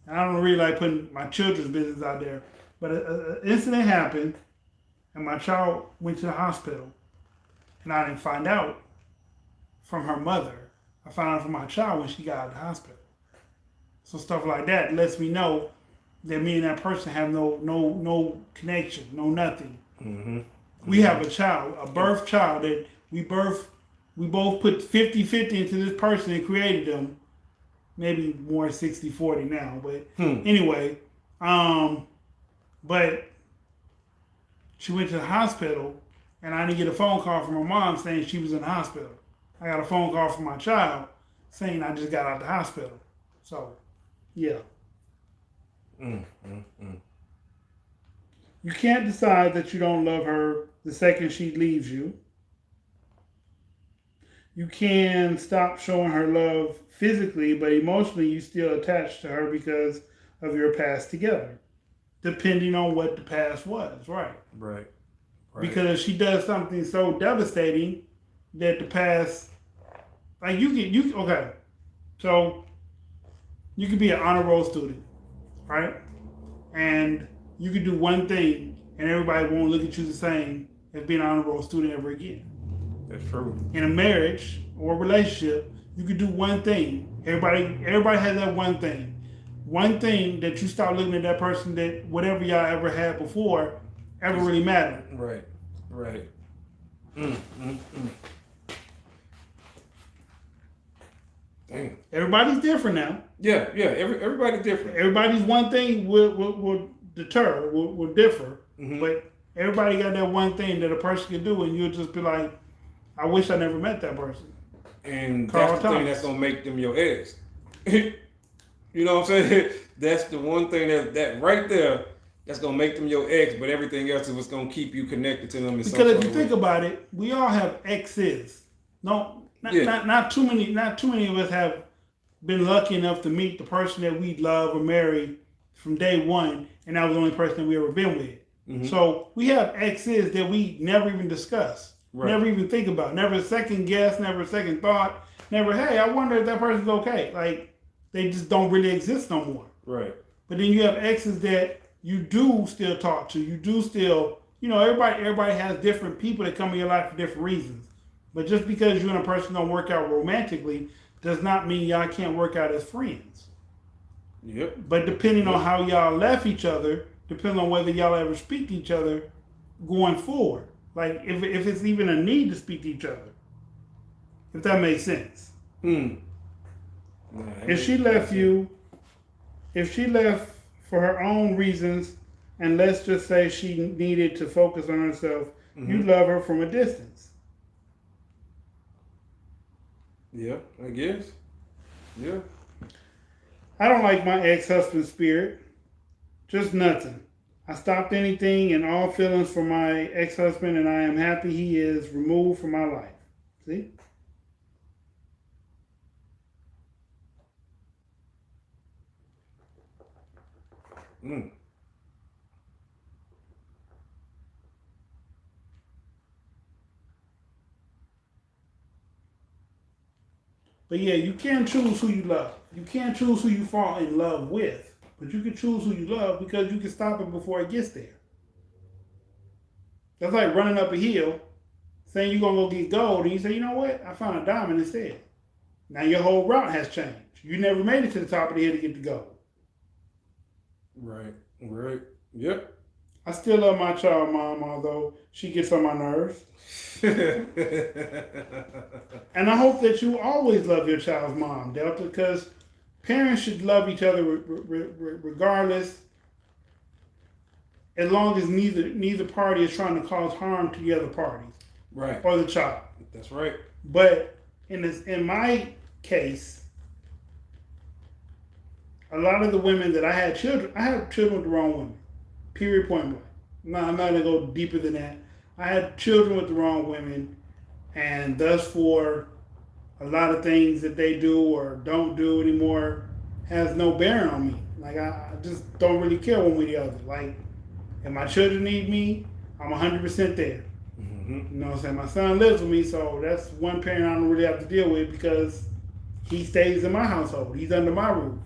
I don't really like putting my children's business out there, but an incident happened, and my child went to the hospital, and I didn't find out from her mother. I found out from my child when she got out of the hospital. So stuff like that lets me know that me and that person have no connection, no nothing. Mm-hmm. We have a child, a birth child that we both put 50-50 into this person and created them. Maybe more 60-40 now, but anyway, But she went to the hospital, and I didn't get a phone call from her mom saying she was in the hospital. I got a phone call from my child saying I just got out of the hospital. So, yeah. You can't decide that you don't love her the second she leaves you. You can stop showing her love physically, but emotionally you still attached to her because of your past together. Depending on what the past was, right? Right. Because she does something so devastating that the past, like okay. So you could be an honor roll student, right? And you could do one thing, and everybody won't look at you the same as being an honor roll student ever again. That's true. In a marriage or a relationship, you could do one thing. Everybody has that one thing. One thing that you start looking at that person that whatever y'all ever had before ever really mattered. Right. Damn. Everybody's different now. Yeah. Everybody's different. Everybody's one thing will differ. But everybody got that one thing that a person can do, and you'll just be like, I wish I never met that person. And that's the thing that's gonna make them your ex. You know what I'm saying? That's the one thing that right there that's gonna make them your ex, but everything else is what's gonna keep you connected to them. Because if you think about it, we all have exes. No, not too many. Not too many of us have been lucky enough to meet the person that we love or marry from day one, and that was the only person we ever been with. So we have exes that we never even discuss, never even think about, never second guess, never second thought, never. Hey, I wonder if that person's okay. Like they just don't really exist no more. Right. But then you have exes that you do still talk to. You do still, everybody has different people that come in your life for different reasons. But just because you and a person don't work out romantically does not mean y'all can't work out as friends. Yep. But depending on how y'all left each other, depending on whether y'all ever speak to each other going forward. Like if it's even a need to speak to each other. If that makes sense. If she left for her own reasons, and let's just say she needed to focus on herself, you love her from a distance. Yeah, I guess. Yeah. I don't like my ex-husband's spirit. Just nothing. I stopped anything and all feelings for my ex-husband, and I am happy he is removed from my life. See? But yeah, you can't choose who you love. You can't choose who you fall in love with. But you can choose who you love because you can stop it before it gets there. That's like running up a hill, saying you're going to go get gold, and you say, you know what? I found a diamond instead. Now your whole route has changed. You never made it to the top of the hill to get the gold. Right. Yep. I still love my child mom, although she gets on my nerves. And I hope that you always love your child's mom, Delta, because parents should love each other regardless, as long as neither party is trying to cause harm to the other parties, right, or the child. That's right. But in my case, a lot of the women that I had children with the wrong women. Period. Point blank. No, I'm not gonna go deeper than that. I had children with the wrong women, and thus for a lot of things that they do or don't do anymore has no bearing on me. Like I just don't really care one way or the other. Like if my children need me, I'm 100% there. You know what I'm saying? My son lives with me, so that's one parent I don't really have to deal with because he stays in my household. He's under my roof.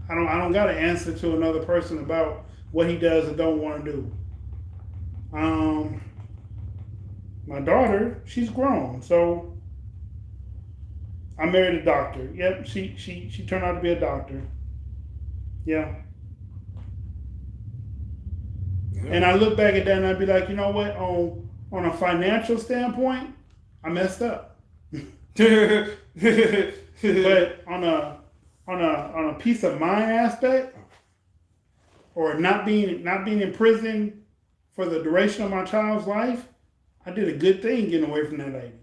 I don't got to answer to another person about what he does or don't want to do. My daughter, she's grown, so I married a doctor. Yep, she turned out to be a doctor. Yeah. And I look back at that and I'd be like, you know what? On a financial standpoint, I messed up. But on a peace of mind aspect, or not being in prison for the duration of my child's life, I did a good thing getting away from that lady.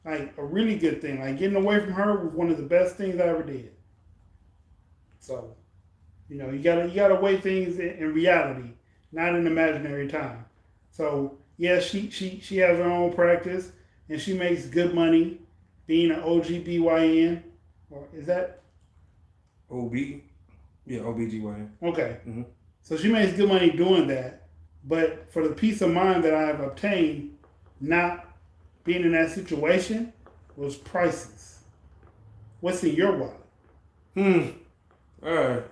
Like a really good thing. Like getting away from her was one of the best things I ever did. So, you gotta weigh things in reality, not in imaginary time. So yeah, she has her own practice and she makes good money being an OGBYN. Or is that OB? Yeah, OBGYN. okay? Mm-hmm. So she makes good money doing that. But for the peace of mind that I have obtained, not being in that situation was priceless. What's in your wallet? All right.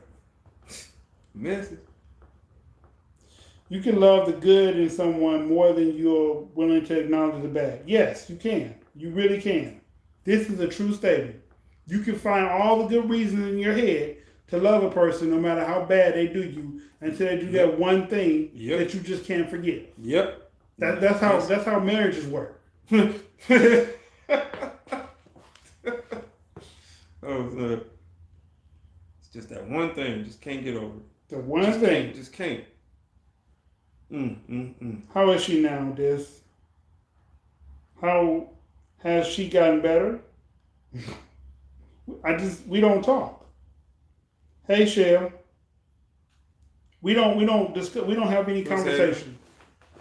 Message. You can love the good in someone more than you're willing to acknowledge the bad. Yes, you can. You really can. This is a true statement. You can find all the good reasons in your head to love a person no matter how bad they do you until they do that one thing that you just can't forgive. Yep. That's how marriages work. It's just that one thing. Just can't get over it. The one thing. Just can't. How is she now, Des? How has she gotten better? We don't talk. Hey, Shell. We don't discuss. We don't have any conversation.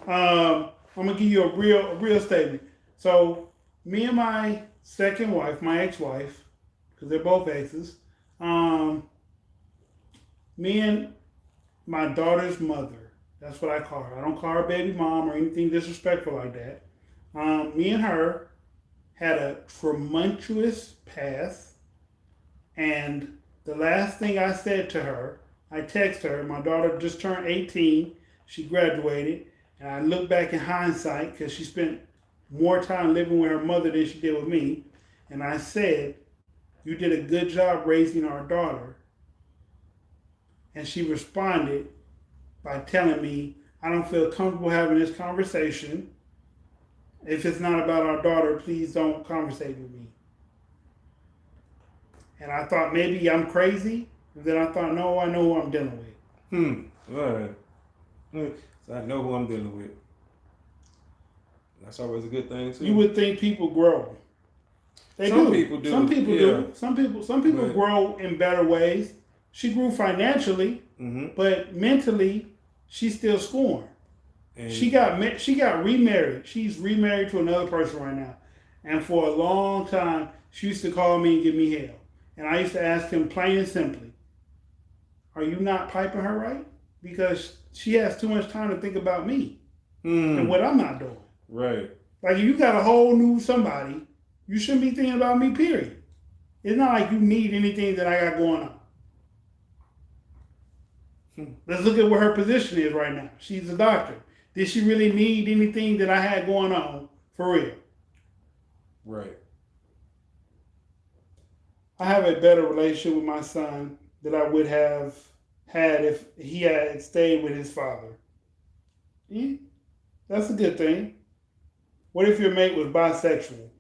I'm gonna give you a real statement. So, me and my second wife, my ex-wife, because they're both exes. Me and my daughter's mother. That's what I call her. I don't call her baby mom or anything disrespectful like that. Me and her had a tumultuous past, and the last thing I said to her, I texted her. My daughter just turned 18. She graduated, and I look back in hindsight because she spent more time living with her mother than she did with me, and I said, "You did a good job raising our daughter." And she responded by telling me, "I don't feel comfortable having this conversation. If it's not about our daughter, please don't conversate with me." And I thought maybe I'm crazy. And then I thought, no, I know who I'm dealing with. All right. So I know who I'm dealing with. That's always a good thing too. You would think people grow. Some people do. Some people do. Some people grow in better ways. She grew financially, but mentally, she's still scorned. And she got remarried. She's remarried to another person right now. And for a long time, she used to call me and give me hell. And I used to ask him plain and simply, "Are you not piping her right? Because she has too much time to think about me and what I'm not doing." Right. Like if you got a whole new somebody, you shouldn't be thinking about me, period. It's not like you need anything that I got going on. Let's look at where her position is right now. She's a doctor. Did she really need anything that I had going on for real? Right. I have a better relationship with my son than I would have had if he had stayed with his father. That's a good thing. What if your mate was bisexual?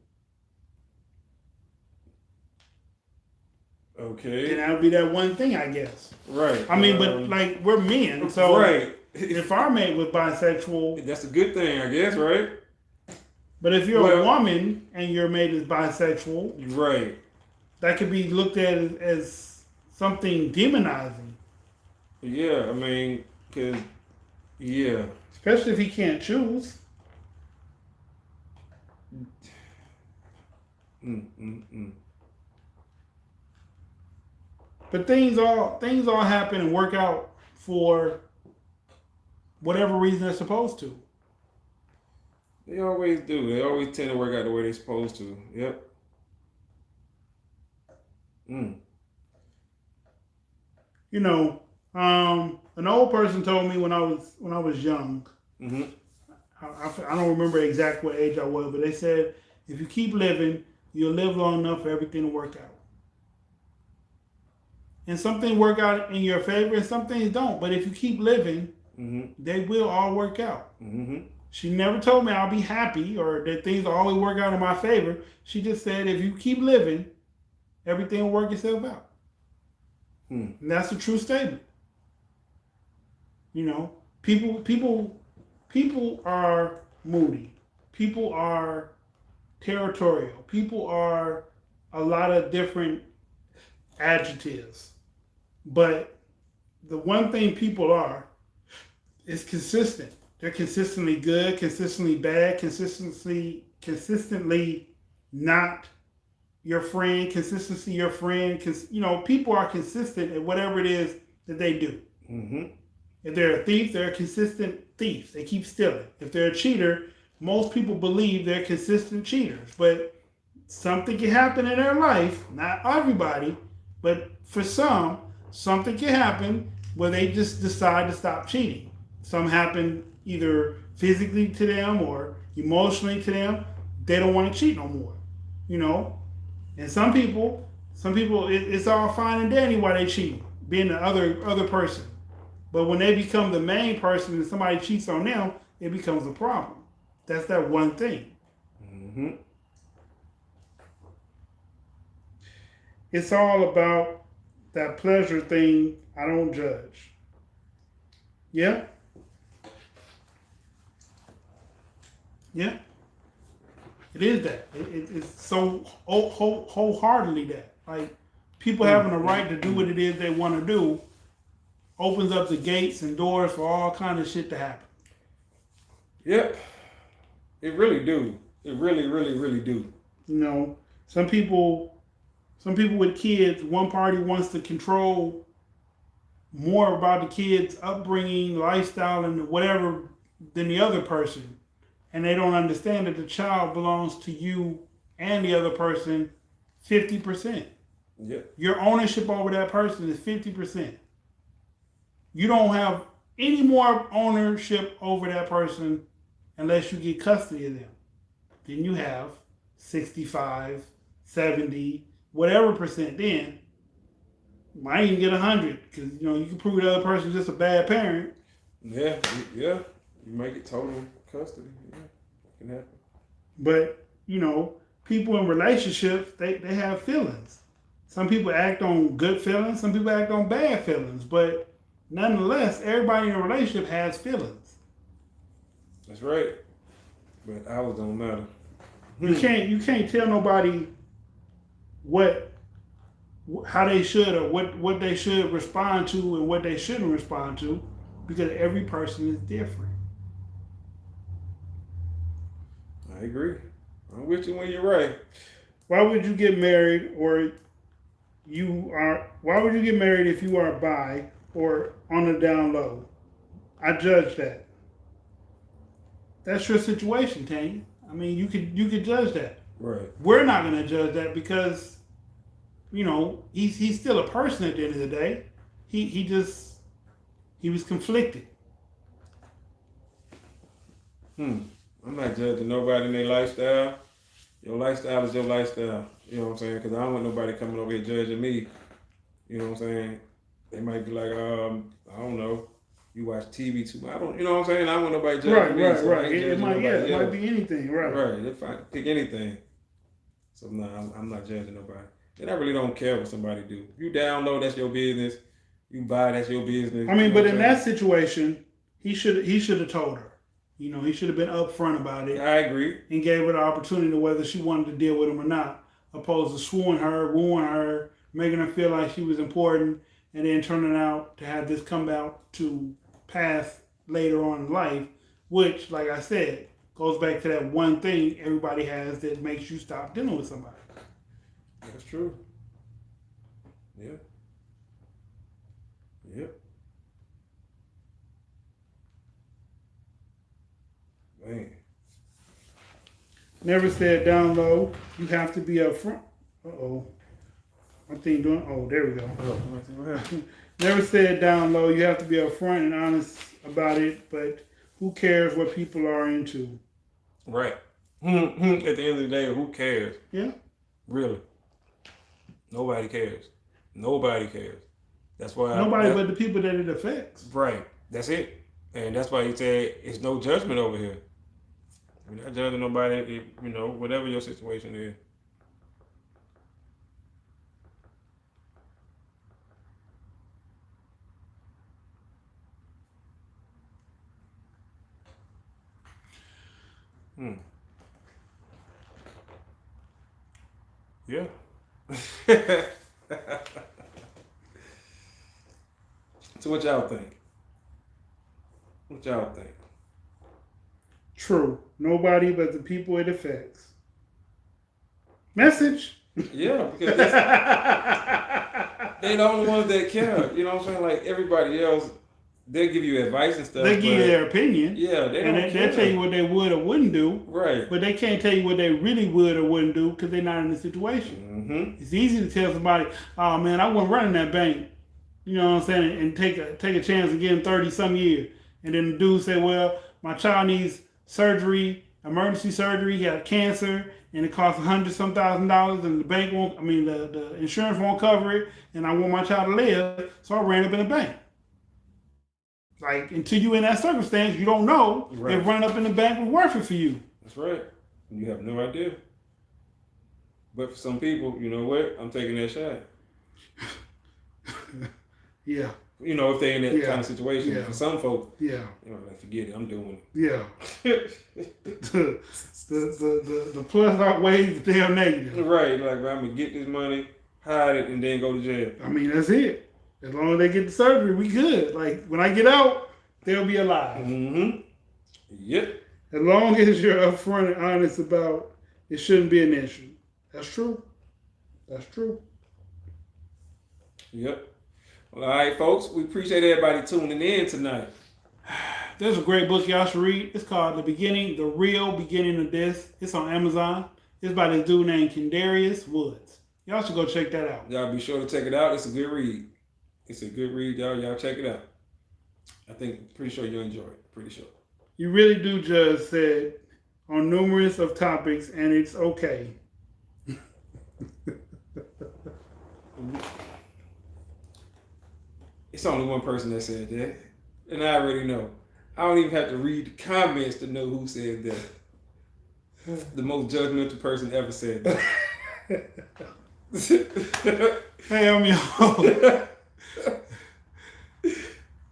Okay. Then that would be that one thing, I guess. Right. I mean, but like we're men, so right. If our mate was bisexual, that's a good thing, I guess, right? But if you're a woman and your mate is bisexual, right, that could be looked at as something demonizing. Yeah, I mean, especially if he can't choose. But things all happen and work out for whatever reason they're supposed to. They always do. They always tend to work out the way they're supposed to. Yep. You know, an old person told me when I was young. I don't remember exactly what age I was, but they said if you keep living, you'll live long enough for everything to work out. And some things work out in your favor, and some things don't. But if you keep living, they will all work out. She never told me I'll be happy or that things will always work out in my favor. She just said if you keep living, everything will work itself out. And that's a true statement. You know, people are moody. People are territorial. People are a lot of different adjectives. But the one thing people are is consistent. They're consistently good, consistently bad, consistently not your friend, consistency your friend. Because people are consistent at whatever it is that they do. Mm-hmm. If they're a thief, they're a consistent thief. They keep stealing. If they're a cheater, most people believe they're consistent cheaters. But something can happen in their life, not everybody, but for some, something can happen where they just decide to stop cheating. Some happen either physically to them or emotionally to them. They don't want to cheat no more, you know. And some people, it's all fine and dandy while they cheat, being the other person. But when they become the main person and somebody cheats on them, it becomes a problem. That's that one thing. Mm-hmm. It's all about that pleasure thing. I don't judge. Yeah? Yeah. It is that. It's so wholeheartedly that. Like, people having a right to do what it is they want to do opens up the gates and doors for all kind of shit to happen. Yep. It really do. It really, really, really do. Some people with kids, one party wants to control more about the kids' upbringing, lifestyle, and whatever than the other person. And they don't understand that the child belongs to you and the other person 50%. Yep. Your ownership over that person is 50%. You don't have any more ownership over that person unless you get custody of them. Then you have 65, 70, whatever percent then. Might even get 100 because you can prove the other person's just a bad parent. Yeah. You make it total custody. Yeah, it can happen. But people in relationships, they have feelings. Some people act on good feelings. Some people act on bad feelings. But nonetheless, everybody in a relationship has feelings. That's right. But ours don't matter. You can't tell nobody how they should or what they should respond to and what they shouldn't respond to, because every person is different. I agree. I'm with you when you're right. Why would you get married why would you get married if you are bi or on the down low? I judge that. That's your situation, Tanya. I mean, you could judge that. Right. We're not going to judge that because, he's still a person at the end of the day. He was conflicted. I'm not judging nobody in their lifestyle. Your lifestyle is your lifestyle. You know what I'm saying? Because I don't want nobody coming over here judging me. You know what I'm saying? They might be like, I don't know. You watch TV too much. You know what I'm saying? I don't want nobody judging me. Right. It might be anything. Right. Right. If I pick anything. So no, I'm not judging nobody. And I really don't care what somebody do. You download, that's your business. You buy, that's your business. I mean, but in that situation, he should have told her. He should have been upfront about it. I agree. And gave her the opportunity whether she wanted to deal with him or not, opposed to wooing her, making her feel like she was important, and then turning out to have this come out to pass later on in life, which, like I said, goes back to that one thing everybody has that makes you stop dealing with somebody. That's true. Yeah. Yep. Man. Never said down low. You have to be upfront. Uh-oh. My thing doing. Oh, there we go. Never said down low. You have to be upfront and honest about it, but who cares what people are into? Right. At the end of the day, who cares? Yeah. Really. Nobody cares. Nobody cares. That's why. Nobody but the people that it affects. Right. That's it. And that's why he said it's no judgment over here. We're not judging nobody, whatever your situation is. Yeah. So what y'all think? What y'all think? True. Nobody but the people it affects. Message. Yeah, because they the only ones that care. You know what I'm saying? Like everybody else, they'll give you advice and stuff. They give you their opinion. Yeah, they'll tell you what they would or wouldn't do. Right. But they can't tell you what they really would or wouldn't do because they're not in the situation. Mm-hmm. It's easy to tell somebody, "Oh man, I wasn't running that bank." You know what I'm saying? And take a chance of getting 30-some years. And then the dude said, "Well, my child needs surgery, emergency surgery. He got cancer, and it costs $100,000, and the bank won't. I mean, the insurance won't cover it, and I want my child to live, so I ran up in the bank." Like, until you in that circumstance, you don't know if running up in the bank was worth it for you. That's right. You have no idea. But for some people, you know what? I'm taking that shot. Yeah. You know, if they're in that kind of situation. Yeah. For some folks, you know, like, forget it, I'm doing it. Yeah. the plus outweighs the damn negative. Right. Like, I'm going to get this money, hide it, and then go to jail. I mean, that's it. As long as they get the surgery, we good. Like, when I get out, they'll be alive. Mm-hmm. Yep. As long as you're upfront and honest about it, shouldn't be an issue. That's true. That's true. Yep. Well, all right, folks. We appreciate everybody tuning in tonight. There's a great book y'all should read. It's called The Real Beginning of This. It's on Amazon. It's by this dude named Kendarius Woods. Y'all should go check that out. Y'all be sure to check it out. It's a good read. It's a good read, y'all. Y'all check it out. Pretty sure you'll enjoy it. Pretty sure. You really do just said on numerous of topics, and it's okay. It's only one person that said that, and I already know. I don't even have to read the comments to know who said that. The most judgmental person ever said that. Hey, I'm your host.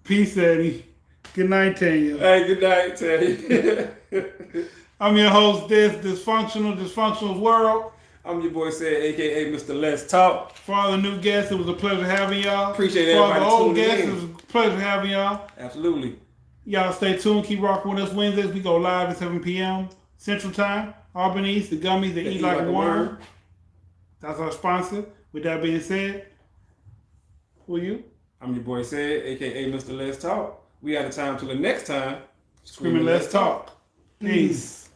Peace, Eddie. Good night, Tanya. Hey, good night, Tanya. I'm your host, Dysfunctional World. I'm your boy, Said, a.k.a. Mr. Let's Talk. For all the new guests, it was a pleasure having y'all. Appreciate everybody tuning in. For all the old guests, it was a pleasure having y'all. Absolutely. Y'all stay tuned. Keep rocking with us Wednesdays. We go live at 7 p.m. Central Time. Albanese, the gummies that eat like a worm. That's our sponsor. With that being said, who are you? I'm your boy, Said, a.k.a. Mr. Let's Talk. We out of time till the next time. Screaming Let's Talk. Peace.